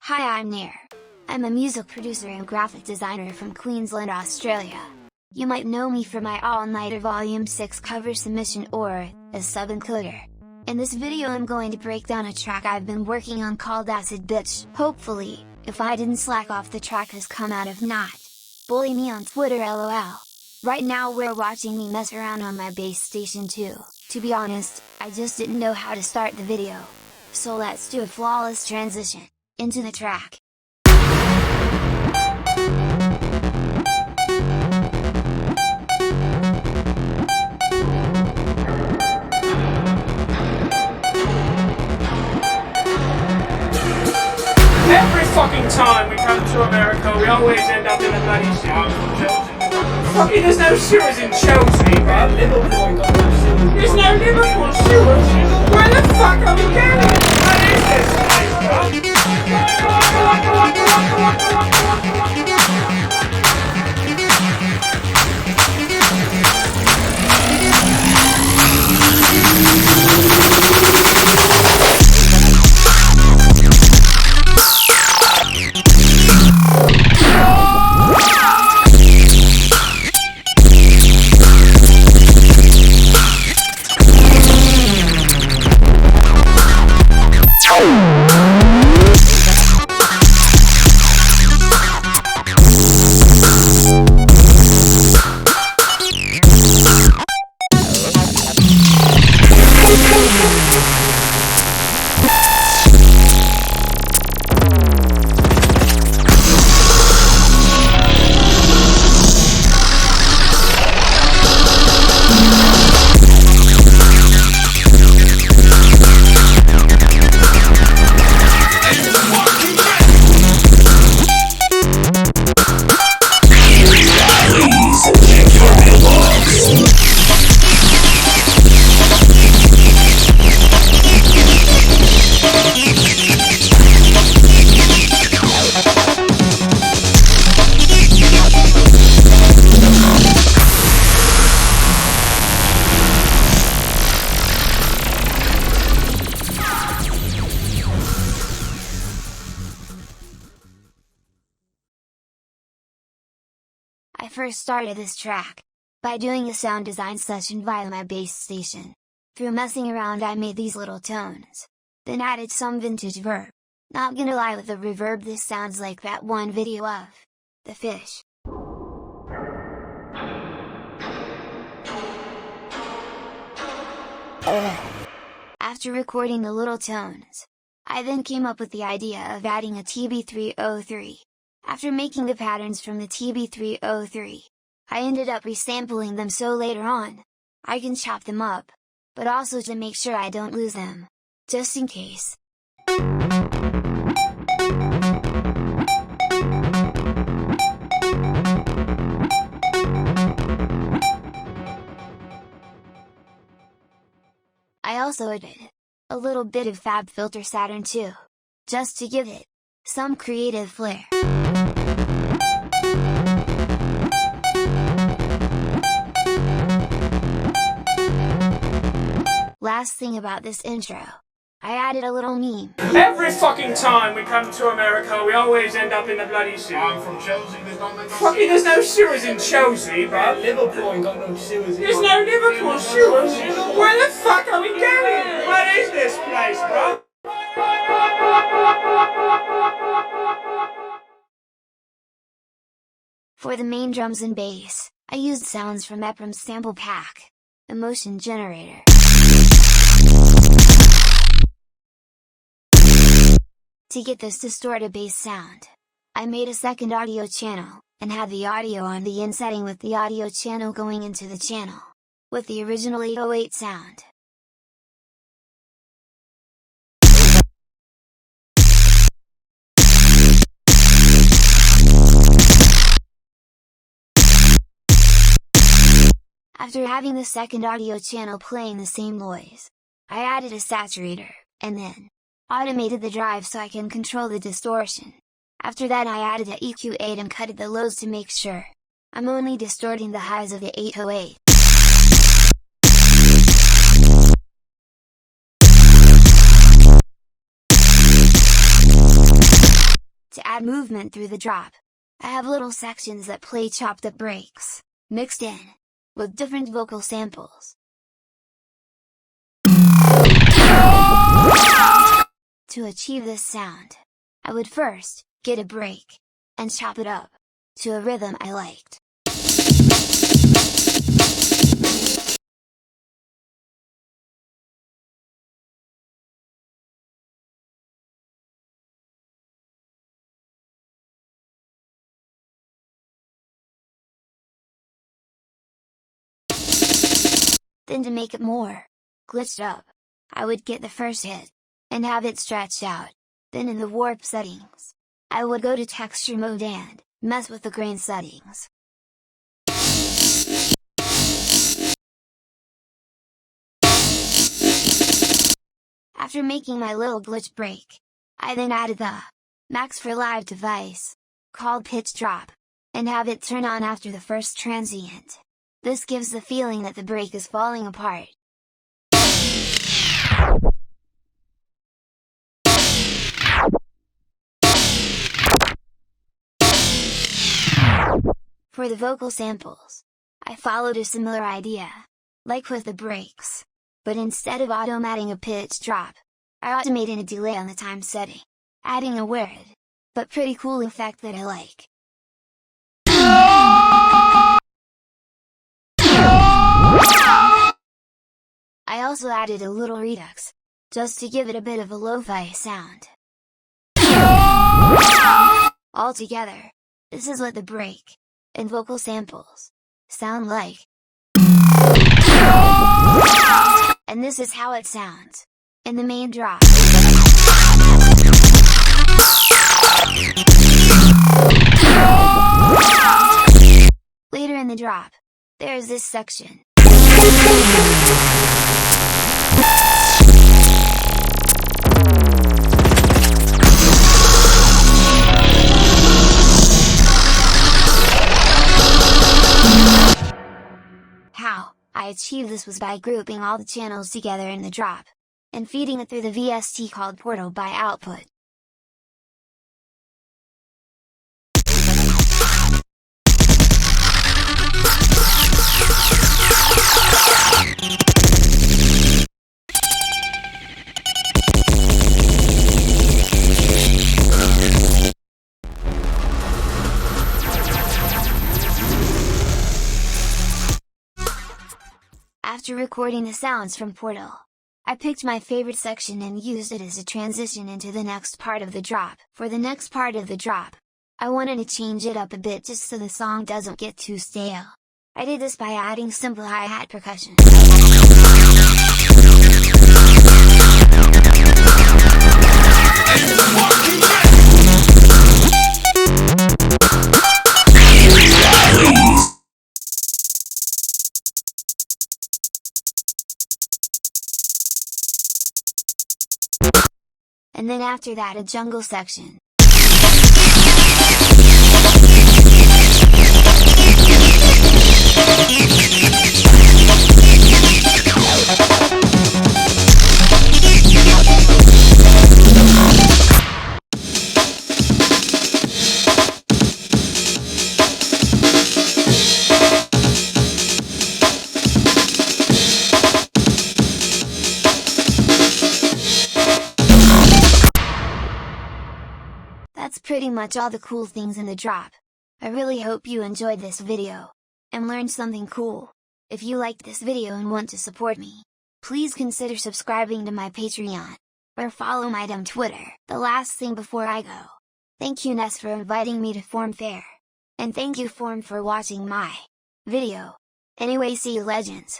Hi, I'm Neir. I'm a music producer and graphic designer from Queensland, Australia. You might know me for my All-Nighter Volume 6 cover submission or, as sub-encoder. In this video I'm going to break down a track I've been working on called Acid Bitch. Hopefully, if I didn't slack off, the track has come out. If not, bully me on Twitter, lol. Right now we're watching me mess around on my base station too. To be honest, I just didn't know how to start the video. So let's do a flawless transition into the track. Every fucking time we come to America, we always end up in a bloody sewer. Fucking there's no sewers in Chelsea, bruv. There's no Liverpool sewers. Where the fuck are we going? What is this place, bruv? I first started this track by doing a sound design session via my base station. Through messing around I made these little tones, then added some vintage verb. Not gonna lie, with the reverb this sounds like that one video of the fish. After recording the little tones, I then came up with the idea of adding a TB303. After making the patterns from the TB303, I ended up resampling them so later on, I can chop them up, but also to make sure I don't lose them, just in case. I also added a little bit of FabFilter Saturn too, just to give it some creative flair. Last thing about this intro, I added a little meme. Every fucking time we come to America, we always end up in the bloody sewer. I'm from Chelsea, Fucking there's no sewers in Chelsea, bruv. Liverpool ain't got no sewers. There's no Liverpool sewers. Where the fuck are we going? What is this place, bruv? For the main drums and bass, I used sounds from Ephraim's sample pack, Emotion Generator. To get this distorted bass sound, I made a second audio channel, and had the audio on the in setting with the audio channel going into the channel, with the original 808 sound. After having the second audio channel playing the same noise, I added a saturator, and then automated the drive so I can control the distortion. After that I added a EQ8 and cutted the lows to make sure I'm only distorting the highs of the 808. To add movement through the drop, I have little sections that play chopped up breaks, mixed in, with different vocal samples. To achieve this sound, I would first get a break, and chop it up, to a rhythm I liked. Then to make it more glitched up, I would get the first hit, and have it stretched out. Then in the warp settings, I would go to texture mode and mess with the grain settings. After making my little glitch break, I then added the max for live device, called pitch drop, and have it turn on after the first transient. This gives the feeling that the break is falling apart. For the vocal samples, I followed a similar idea, like with the breaks, but instead of automating a pitch drop, I automated a delay on the time setting, adding a weird, but pretty cool effect that I like. I also added a little redux, just to give it a bit of a lo-fi sound. Altogether, this is what the break, and vocal samples, sound like. And this is how it sounds, in the main drop. Later in the drop, there is this section. How I achieved this was by grouping all the channels together in the drop, and feeding it through the VST called portal by output. After recording the sounds from Portal, I picked my favorite section and used it as a transition into the next part of the drop. For the next part of the drop, I wanted to change it up a bit just so the song doesn't get too stale. I did this by adding simple hi-hat percussion. And then after that a jungle section. That's pretty much all the cool things in the drop. I really hope you enjoyed this video, and learned something cool. If you liked this video and want to support me, please consider subscribing to my Patreon, or follow my dumb Twitter. The last thing before I go, thank you Ness for inviting me to Formfair, and thank you Form for watching my video. Anyway, see you legends!